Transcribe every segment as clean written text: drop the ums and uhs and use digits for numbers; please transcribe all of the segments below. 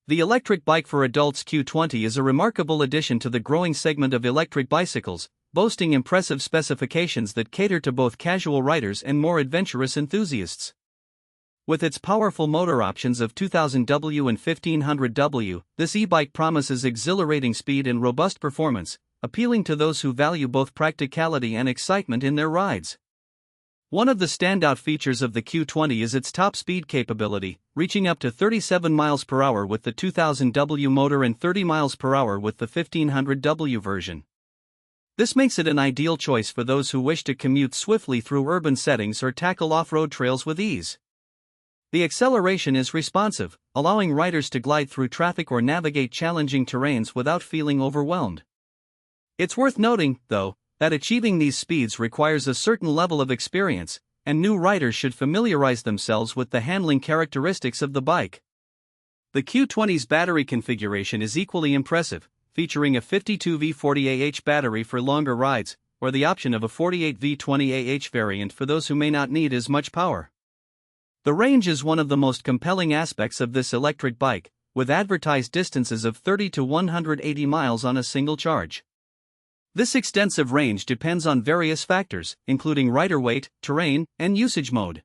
The electric bike for Adults Q20 is a remarkable addition to the growing segment of electric bicycles, boasting impressive specifications that cater to both casual riders and more adventurous enthusiasts. With its powerful motor options of 2000W and 1500W, this e-bike promises exhilarating speed and robust performance, appealing to those who value both practicality and excitement in their rides. One of the standout features of the Q20 is its top speed capability, reaching up to 37 miles per hour with the 2000W motor and 30 miles per hour with the 1500W version. This makes it an ideal choice for those who wish to commute swiftly through urban settings or tackle off-road trails with ease. The acceleration is responsive, allowing riders to glide through traffic or navigate challenging terrains without feeling overwhelmed. It's worth noting, though, that achieving these speeds requires a certain level of experience, and new riders should familiarize themselves with the handling characteristics of the bike. The Q20's battery configuration is equally impressive, featuring a 52V 40AH battery for longer rides, or the option of a 48V 20AH variant for those who may not need as much power. The range is one of the most compelling aspects of this electric bike, with advertised distances of 30 to 180 miles on a single charge. This extensive range depends on various factors, including rider weight, terrain, and usage mode.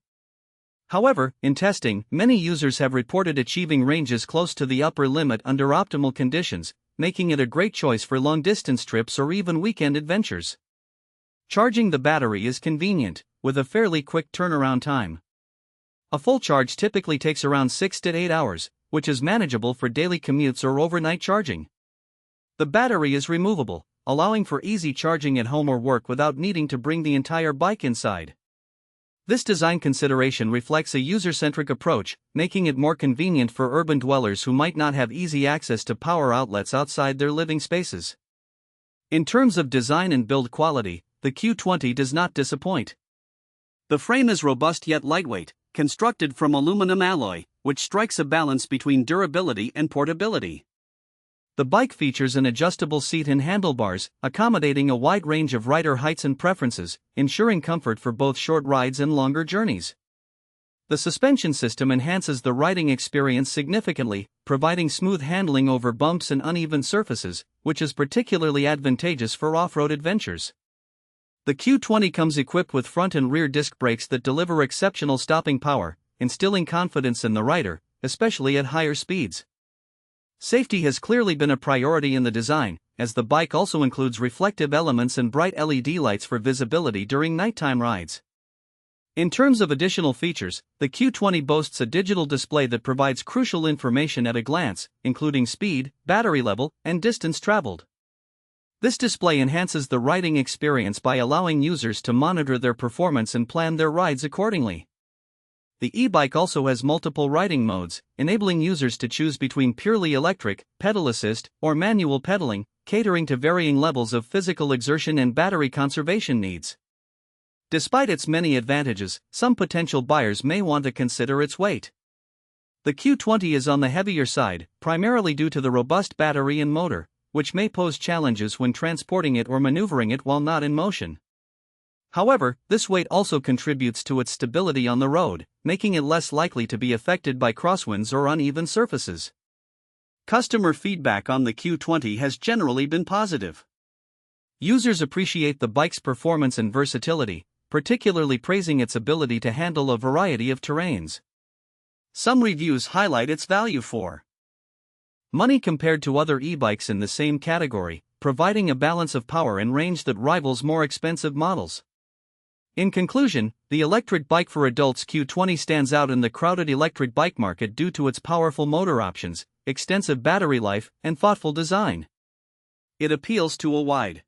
However, in testing, many users have reported achieving ranges close to the upper limit under optimal conditions, making it a great choice for long-distance trips or even weekend adventures. Charging the battery is convenient, with a fairly quick turnaround time. A full charge typically takes around 6 to 8 hours, which is manageable for daily commutes or overnight charging. The battery is removable, allowing for easy charging at home or work without needing to bring the entire bike inside. This design consideration reflects a user-centric approach, making it more convenient for urban dwellers who might not have easy access to power outlets outside their living spaces. In terms of design and build quality, the Q20 does not disappoint. The frame is robust yet lightweight, constructed from aluminum alloy, which strikes a balance between durability and portability. The bike features an adjustable seat and handlebars, accommodating a wide range of rider heights and preferences, ensuring comfort for both short rides and longer journeys. The suspension system enhances the riding experience significantly, providing smooth handling over bumps and uneven surfaces, which is particularly advantageous for off-road adventures. The Q20 comes equipped with front and rear disc brakes that deliver exceptional stopping power, instilling confidence in the rider, especially at higher speeds. Safety has clearly been a priority in the design, as the bike also includes reflective elements and bright LED lights for visibility during nighttime rides. In terms of additional features, the Q20 boasts a digital display that provides crucial information at a glance, including speed, battery level, and distance traveled. This display enhances the riding experience by allowing users to monitor their performance and plan their rides accordingly. The e-bike also has multiple riding modes, enabling users to choose between purely electric, pedal assist, or manual pedaling, catering to varying levels of physical exertion and battery conservation needs. Despite its many advantages, some potential buyers may want to consider its weight. The Q20 is on the heavier side, primarily due to the robust battery and motor, which may pose challenges when transporting it or maneuvering it while not in motion. However, this weight also contributes to its stability on the road, making it less likely to be affected by crosswinds or uneven surfaces. Customer feedback on the Q20 has generally been positive. Users appreciate the bike's performance and versatility, particularly praising its ability to handle a variety of terrains. Some reviews highlight its value for money compared to other e-bikes in the same category, providing a balance of power and range that rivals more expensive models. In conclusion, the electric bike for Adults Q20 stands out in the crowded electric bike market due to its powerful motor options, extensive battery life, and thoughtful design. It appeals to a wide